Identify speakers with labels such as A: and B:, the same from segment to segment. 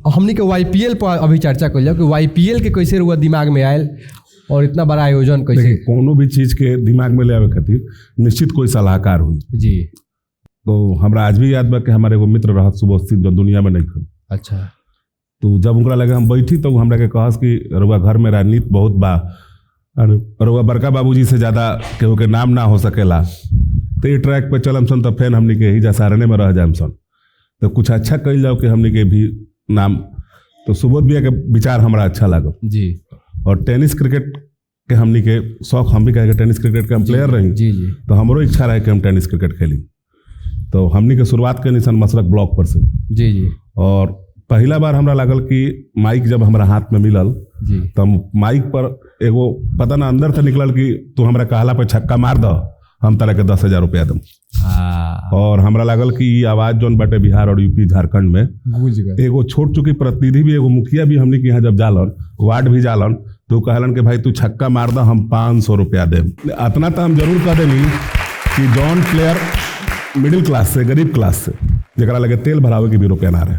A: हमनी के YPL पर अभी चर्चा कर लिया कि YPL के कैसे रुआ दिमाग में आयल और इतना बड़ा आयोजन कैसे?
B: कोनो भी चीज़ के दिमाग में ले आवे खातिर निश्चित कोई सलाहकार हुई
A: जी।
B: तो हमरा आज भी याद बा कि हमारे एगो मित्र रहत सुबोध सिंह जो दुनिया में नहीं खन।
A: अच्छा।
B: तो जब उनका लगे हम बैठी तो हमरा के कहस कि रुआ घर में राजनीति बहुत बा, रुआ बड़का बाबूजी से ज़्यादा केहू के नाम ना हो सकेला, तो ये ट्रैक पे चलम सन तो फैन हमनी के ही सारने में रह जाम सन, तो कुछ अच्छा कल जाओ कि हमनी के भी नाम। तो सुबोध भैया के विचार हमरा अच्छा लागल
A: जी।
B: और टेनिस क्रिकेट के हमनी के शौक, हम भी कहे टेनिस क्रिकेट के हम प्लेयर रही
A: जी जी।
B: तो हमरो इच्छा रहे कि हम टेनिस क्रिकेट खेली। तो हमनी के शुरुआत के निशान मसरक ब्लॉक पर से
A: जी जी।
B: और पहला बार हमरा लागल कि माइक जब हमरा हाथ में मिलल
A: जी
B: तो माइक पर एगो पता ना अंदर से निकलल कि तू हमरा कहला पे छक्का मार दो, हम तरह के 10,000 रुपया दम। और हमरा लागल कि ये आवाज़ जौन बाटे बिहार और यूपी झारखंड में
A: गूंज गए।
B: एगो छोट चुकी प्रतिनिधि भी, एगो मुखिया भी हमनी के यहाँ जब जालन, वार्ड भी जालन, तो कहलन कि भाई तू छक्का मार दो, हम 500 रुपया देम। इतना तो हम जरूर कह देनी कि जौन प्लेयर मिडिल क्लास से, गरीब क्लास से, जरा लगे तेल भरावे के भी रुपया ना रहे,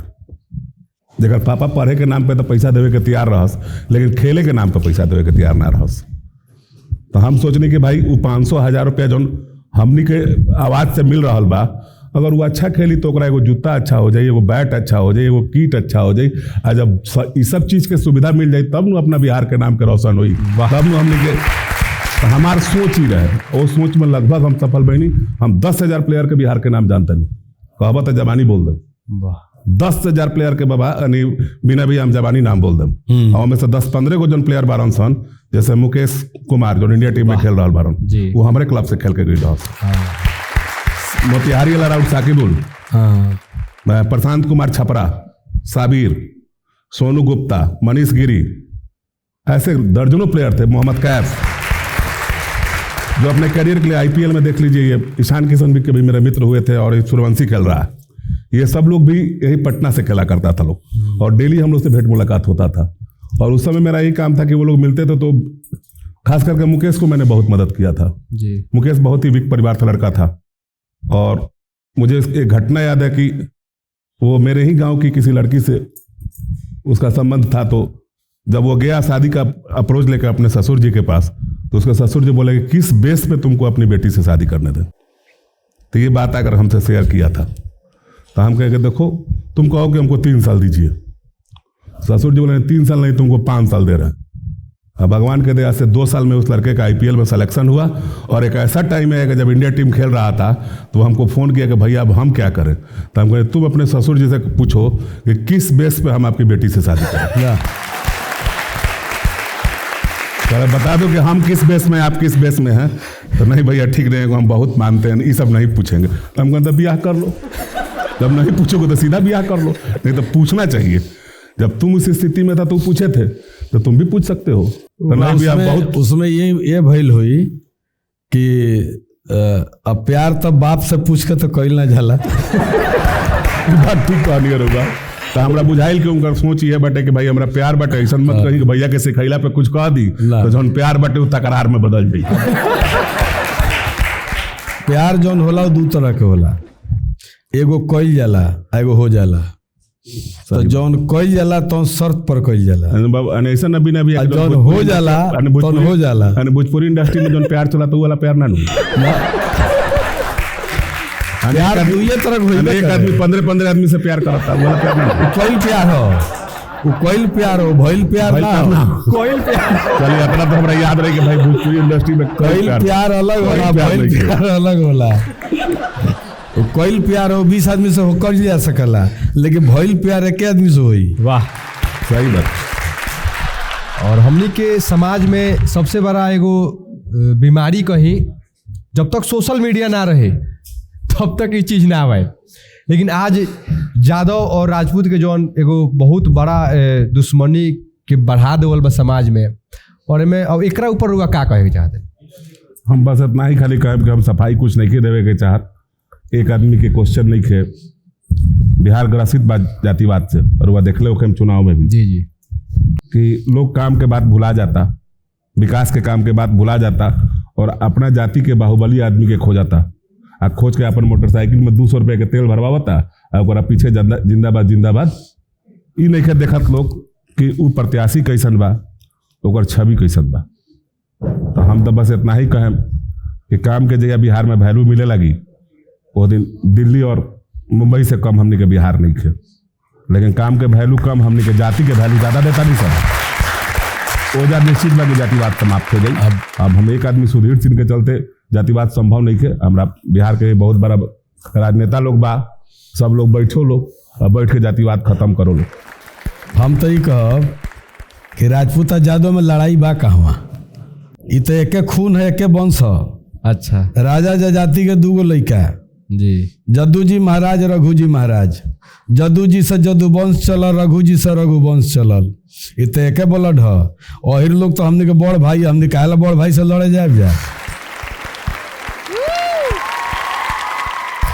B: जगह पापा पढ़े के नाम पे तो पैसा देवे के तैयार रहस, लेकिन खेले के नाम पे पैसा देवे के तैयार ना रहस। तो हम सोचनी कि भाई वो 500,000 रुपया जौन हमनी के आवाज़ से मिल रहा बा, अगर वो अच्छा खेली तो ओकरा एगो जूता अच्छा हो जाए, एगो बैट अच्छा हो जाए, एगो किट अच्छा हो जाए, और जब इस सब चीज़ के सुविधा मिल जाए तब न अपना बिहार के नाम के रोशन हुई, तब न हमनी के। तो हमार सोच ही रहे, वो सोच में लगभग हम सफल बनी। हम 10,000 प्लेयर के बिहार के नाम जानते नहीं, कहबा तो जबानी बोल दे। 10,000 प्लेयर के बाबा बिना भी हम जबानी नाम बोल दें। और में से 10-15 गो जन प्लेयर बारन सन, जैसे मुकेश कुमार जो इंडिया टीम में खेल रहा बारन, वो हमारे क्लब से खेल के गई रहा। मोतिहारी वाला राउट साकिबुल, प्रशांत कुमार छपरा, साबिर, सोनू गुप्ता, मनीष गिरी, ऐसे दर्जनों प्लेयर थे। मोहम्मद कैफ जो अपने करियर के लिए IPL में देख लीजिए, ये ईशान किशन भी के भी मेरे मित्र हुए थे, और सूर्यवंशी खेल रहा है। ये सब लोग भी यही पटना से खेला करता था लोग, और डेली हम लोग से भेंट मुलाकात होता था। और उस समय मेरा यही काम था कि वो लोग मिलते थे, तो खास करके मुकेश को मैंने बहुत मदद किया था जी। मुकेश बहुत ही वीक परिवार का लड़का था, और मुझे एक घटना याद है कि वो मेरे ही गांव की किसी लड़की से उसका संबंध था। तो जब वो गया शादी का अप्रोच लेकर अपने ससुर जी के पास, तो उसके ससुर जी बोले कि किस बेस पे तुमको अपनी बेटी से शादी करने दें। तो ये बात अगर हमसे शेयर किया था, तो हम कहेंगे देखो तुम कहो कि हमको 3 साल दीजिए, ससुर जी बोले 3 साल नहीं, तुमको 5 साल दे रहे हैं। अब भगवान के दया से 2 साल में उस लड़के का IPL में सिलेक्शन हुआ, और एक ऐसा टाइम है कि जब इंडिया टीम खेल रहा था तो हमको फ़ोन किया कि भैया अब हम क्या करें। तो हम कहें तुम अपने ससुर जी से पूछो कि किस बेस पे हम आपकी बेटी से शादी करें, तो बता दो कि हम किस बेस में, आप किस बेस में हैं। तो नहीं भैया ठीक रहेगा, हम बहुत मानते हैं, ये सब नहीं पूछेंगे। तो हम कहते ब्याह कर लो, जब नहीं पूछोगे तो सीधा ब्याह कर लो, नहीं तो पूछना चाहिए। जब तुम उस स्थिति में था तो पूछे थे, तो तुम भी पूछ सकते हो। तो नहीं भी आप बहुत
C: उसमें ये भइल हुई कि अब प्यार तब बाप से पूछ के तो कइल ना जाला।
B: बात ठीक कहनी होगा। तो हमरा बुझाइल कि उनका सोच ये बटे कि भाई हमरा प्यार बटे, ऐसा मत कहीं कि भैया के सिखैला पे कुछ कह दी तो जौन प्यार बटे वो तकरार में बदल जाई।
C: प्यार जौन होला वो 2 तरह के होला, एगो कइल जाला, एगो हो जाला। तो जौन कइल जाला तो शर्त पर कइल जाला,
B: ऐसा नबी नबी
C: जौन हो जाला तो हो जाला।
B: भोजपुरी इंडस्ट्री में जौन प्यार चला तो वाला प्यार ना
C: प्यार दुइये तरह होइबे करे।
B: एक आदमी 15 आदमी से प्यार करता है, वाला प्यार ना।
C: कोई प्यार हो, वो कोई प्यार हो, भइल प्यार ना, कोई प्यार।
B: चलिए अपना तो हमरा याद रहे कि भाई भोजपुरी इंडस्ट्री में
C: कोई प्यार अलग होला, भइल प्यार अलग होला। कोई प्यार हो 20 आदमी से होकर जा सकला, लेकिन भइल प्यार 1 आदमी से होई।
A: वाह,
B: सही बात।
A: और हमनी के समाज में सबसे बड़ा एगो बीमारी कही, जब तक सोशल मीडिया ना रहे तब तक ये चीज़ ना आवे। लेकिन आज यादव और राजपूत के जौन एगो बहुत बड़ा दुश्मनी के बढ़ा देवल बा समाज में, और एमे अब एकरा ऊपर रुआ का कहे के चाहते?
B: हम बस इतना ही खाली कहे कि हम सफाई कुछ नहीं के देवे के चाहत। एक आदमी के क्वेश्चन नहीं खे, बिहार ग्रसित जातिवाद से, और वह देख ले चुनाव में भी
A: जी जी
B: कि लोग काम के बाद भुला जाता, विकास के काम के बाद भुला जाता, और अपना जाति के बाहुबली आदमी के खो जाता। आ खोज के अपन मोटरसाइकिल में 200 रुपये के तेल भरवाता, और पीछे जिंदाबाद जिंदाबाद ई नहीं के देखत लोग कि उ प्रत्याशी कैसन बा, ओकर छवि कैसन बा। तो हम तो बस इतना ही कहें कि काम के जगह बिहार में वैल्यू मिले लगी, वो दिन दिल्ली और मुंबई से कम हमने के बिहार नहीं थे। लेकिन काम के वैल्यू कम, हमने के जाति के वैल्यू ज़्यादा देता नहीं सब। वो जा निश्चित बा कि जातिवाद समाप्त हो गई। अब हम एक आदमी सुधीर सिंह के चलते जातिवाद संभव नहीं थे। हमारा बिहार के बहुत बड़ा राजनेता लोग बा, सब लोग बैठो लोग और बैठ के जातिवाद खत्म करो लोग।
C: हम तो ये कहब कि राजपूत आ यादव में लड़ाई बा कहवा, ई तो एके खून है, एके वंश है।
A: अच्छा
C: राजा जजाति के दूगो लड़का
A: जी,
C: जदू जी महाराज, रघु जी महाराज। जदू जी से जदू वंश चलल, रघु जी से रघु वंश चलल। ई तो एके ब्लड है। और लोग तो हमने के बड़ भाई, हमने काहे बड़ भाई से लड़े जाए।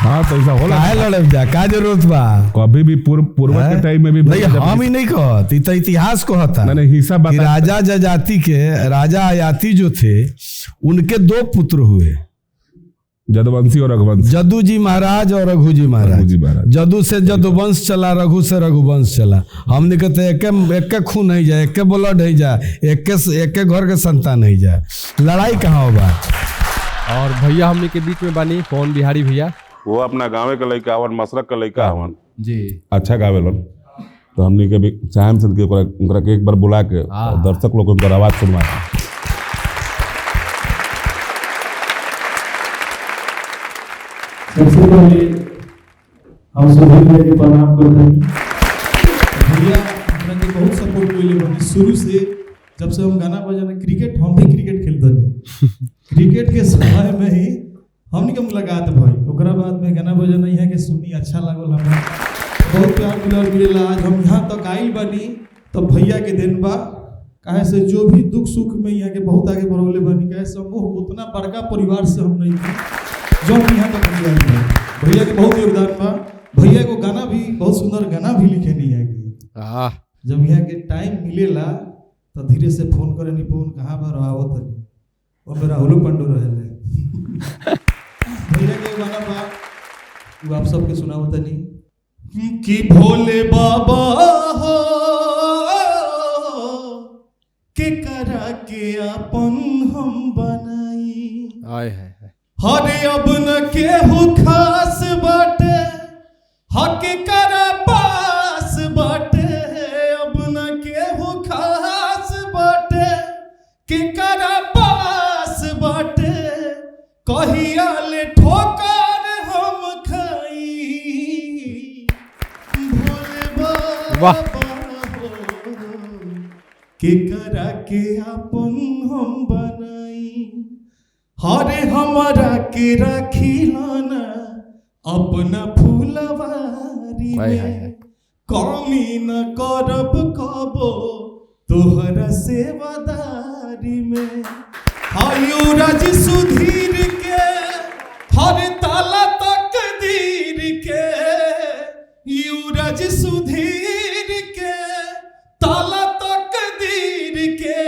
B: हाँ तो ऐसा होला,
C: काहे लड़े जा, का जरूरत बा?
B: कभी भी पूर्व के टाइम में भी
C: नहीं, हम ही नहीं कहत, ई तो इतिहास कहता।
B: मैंने हिस्सा
C: कि
B: बता।
C: राजा जजाति के, राजा आयाति जो थे, उनके दो पुत्र हुए,
B: जदुवंशी और रघुवंशी।
C: जदू जी महाराज और रघु जी महाराज। जदू से जदुवंश चला, रघु से रघुवंश चला। हमने कहते एके खून नहीं जाए, एके ब्लड नहीं जाए, एके घर के संतान नहीं जाए। लड़ाई कहाँ होगा?
A: और भैया हमने के बीच में बानी पवन बिहारी भैया,
B: वो अपना गाँव के लड़का हवन, मसरक का लड़का हवन
A: जी,
B: अच्छा गावेलन। तो हमने के भी चाहम सन के ओकरा के एक बार बुला के दर्शक लोग उनकर आवाज सुनवा।
D: सबसे पहले हम सुधीर भैया के प्रणाम करते हैं। भैया हमरा के बहुत सपोर्ट कइले बनी शुरू से, जब से हम गाना बजाना क्रिकेट, हम भी क्रिकेट खेलते नहीं। क्रिकेट के समय में ही हमनी के मुलाकात भई, ओकरा बाद में गाना बजाना यहाँ के सुनी, अच्छा लागल, हमरा बहुत प्यार मिलेला। आज हम यहाँ तक आइल बनी तो भैया के दिन बा, काहे से जो भी दुख सुख में यहाँ के बहुत आगे बढ़ौले बनी। काहे से हम उतना बड़का परिवार से हम नहीं थे जो हम यहाँ तक पहुँच गए। भैया के बहुत योगदान बा। भैया को गाना भी बहुत सुंदर गाना भी लिखे नहीं है कि जब यहाँ के टाइम मिलेला तो धीरे से फोन करे, नहीं फोन कहाँ पर रहो तनी, वो मेरा राहुल पंडू रहे। भैया के गाना बा वो आप सबके सुनाओ तनी कि भोले बाबा हो के करा के अपन हम बनाई।
A: आय है
D: हरे अब न केहू खास बाटे, हक करा पास बाटे। अब न केहू खास बाटे, के करा पास बाटे। कहिया ले ठोकर हम खाई, भोले बाबा के करा के अपन हम बनाई। हरे हमारा के रखिलाना अपना फूलवारी में, कमी न करब कबो तोहरा सेवादारी में। युवराज सुधीर के हर ताला तकदीर के, युवराज सुधीर के ताला तकदीर के,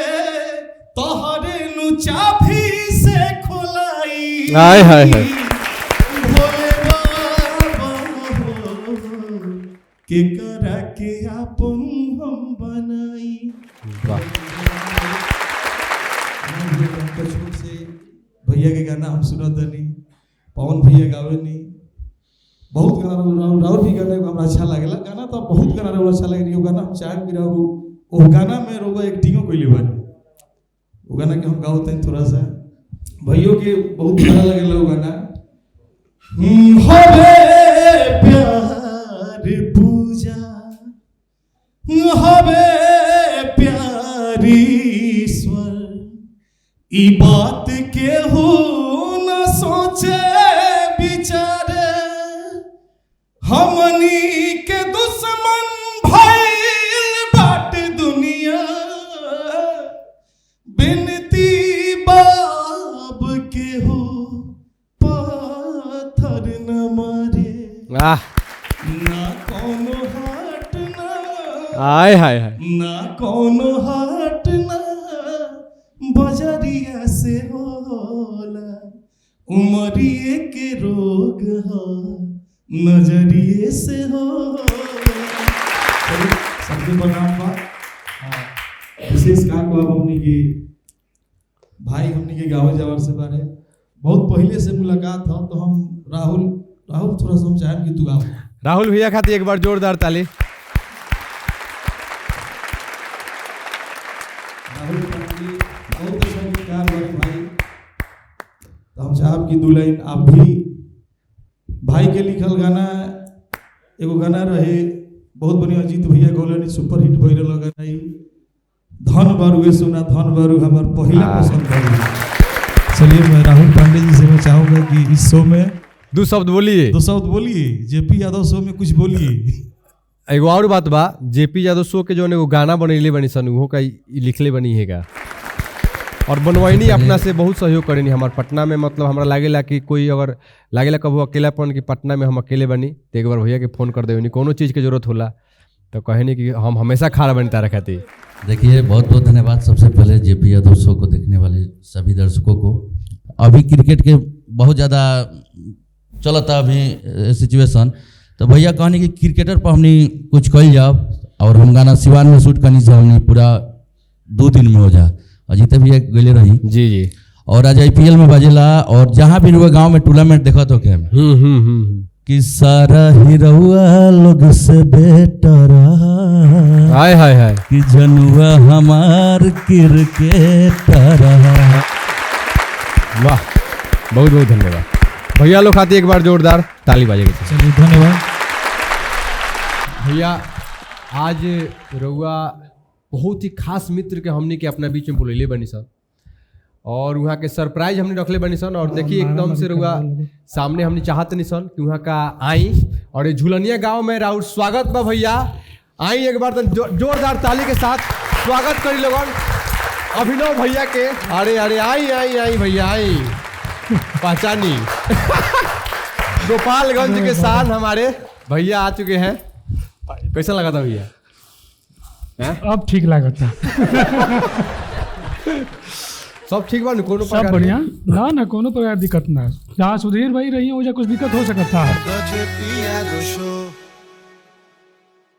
D: तोहरे नु चाभी से खोलाई।
A: हाय हाय हाय,
D: भोले बाबा के करा के अपन हम बनाई। से भैया के गाना हम सुनत नहीं, पवन भैया गावे नहीं, बहुत गाना राहुल भी गाने हमरा अच्छा लागेला। गाना तो बहुत गाना रहो अच्छा लगे, गाना हम चाहे भी रहो वो गाना में रोगा एक्टिंगो कोई बानी, वो गाना के हम गाओ तनी थोड़ा सा भैयों के बहुत अच्छा लगेला वो गाना। हरे प्यार पूजा हवे प्यारी ईश्वर, ई बात के हो न सोचे बिचारे। हमनी के दुश्मन भइल बाट दुनिया, बिनती बाब के हो पाथर न मारे। ना कोनो हाट ना,
A: हाय हाय हाय,
D: ना कोनो हाट ना बजरिया से होला। उमरिए के रोग हो नजरिए से हो। हमके प्रणाम बा। विशेष का को अब हमने के भाई हमने के गाँव जवार से बारे बहुत पहले से मुलाकात हो, तो हम राहुल थोड़ा सा हम चाहें कि तू गाओ।
A: राहुल भैया खातिर एक बार जोरदार ताली।
D: राहुल पांडे बहुत अच्छा गीतकार बड़े भाई, तो हम चाहब कि 2 लाइन आप भी भाई के लिखल गाना, एगो गाना रहे बहुत बढ़िया अजीत भैया गौलनी सुपर हिट भइल गाना ई धन बारू सुना धन बारू हमार पहला पसंद है। चलिए मैं राहुल पांडे जी से मैं चाहूंगा कि इस शो में
A: 2 शब्द बोलिए।
D: 2 शब्द बोलिए। जेपी यादव शो में कुछ बोलिए।
A: एगो और बात बा, जेपी यादव शो के जो एगो गाना बनैले बनी सन उहो का लिखले बनी हैगा, और बनवाइनी अपना से बहुत सहयोग करेनी। हमार पटना में मतलब हमरा लागेला कि कोई अगर लागेला कबो अकेलापन कि पटना में हम अकेले बनी तो एक बार भैया के फोन कर देनी, कोनो चीज़ की जरूरत होला तो कहेनी कि हम हमेशा खड़ा बनी तारा खातिर।
E: देखिए बहुत बहुत धन्यवाद सबसे पहले जेपी यादव शो को देखने वाले सभी दर्शकों को। अभी क्रिकेट के बहुत ज़्यादा चलता अभी सिचुएशन, तो भैया कहने कि क्रिकेटर पर हमने कुछ कल जाओ, और हम गाना सिवान में शूट करनी से हमने पूरा 2 दिन में हो जा। अजीत भैया गले रही
A: जी
E: और आज IPL में बजेला, और जहाँ भी रुआ गाँव में टूर्नामेंट देखा तो क्या कि सारा ही रहुआ लोग से बेटर
A: हाय हाय हाय
E: कि जनुआ हमार क्रिकेटर।
A: वाह, बहुत बहुत धन्यवाद भैया लोग खातिर एक बार जोरदार ताली बाजेगी।
D: चलिए धन्यवाद
A: भैया। आज रउआ बहुत ही खास मित्र के हमने के अपना बीच में बुलैले बनी सन, और वहाँ के सरप्राइज हमने रखले बनी सन। और देखिए एकदम से रउआ सामने हमने चाहत नहीं सन कि वहाँ का आई, और ये झुलनिया गांव में राहुल स्वागत बा भैया। आई एक बार तो जोरदार ताली के साथ स्वागत करी लोगन अभिनव भैया के। अरे अरे आई आई आई भैया आई, पहचानी गोपालगंज के साथ हमारे भैया आ चुके हैं। कैसा लगा था भैया?
F: अब ठीक लागता।
A: सब ठीक बा, कोनो
F: सब बढ़िया ना कोनो प्रकार दिक्कत ना। जहाँ सुधीर भाई रही हो, कुछ दिक्कत हो सकता था।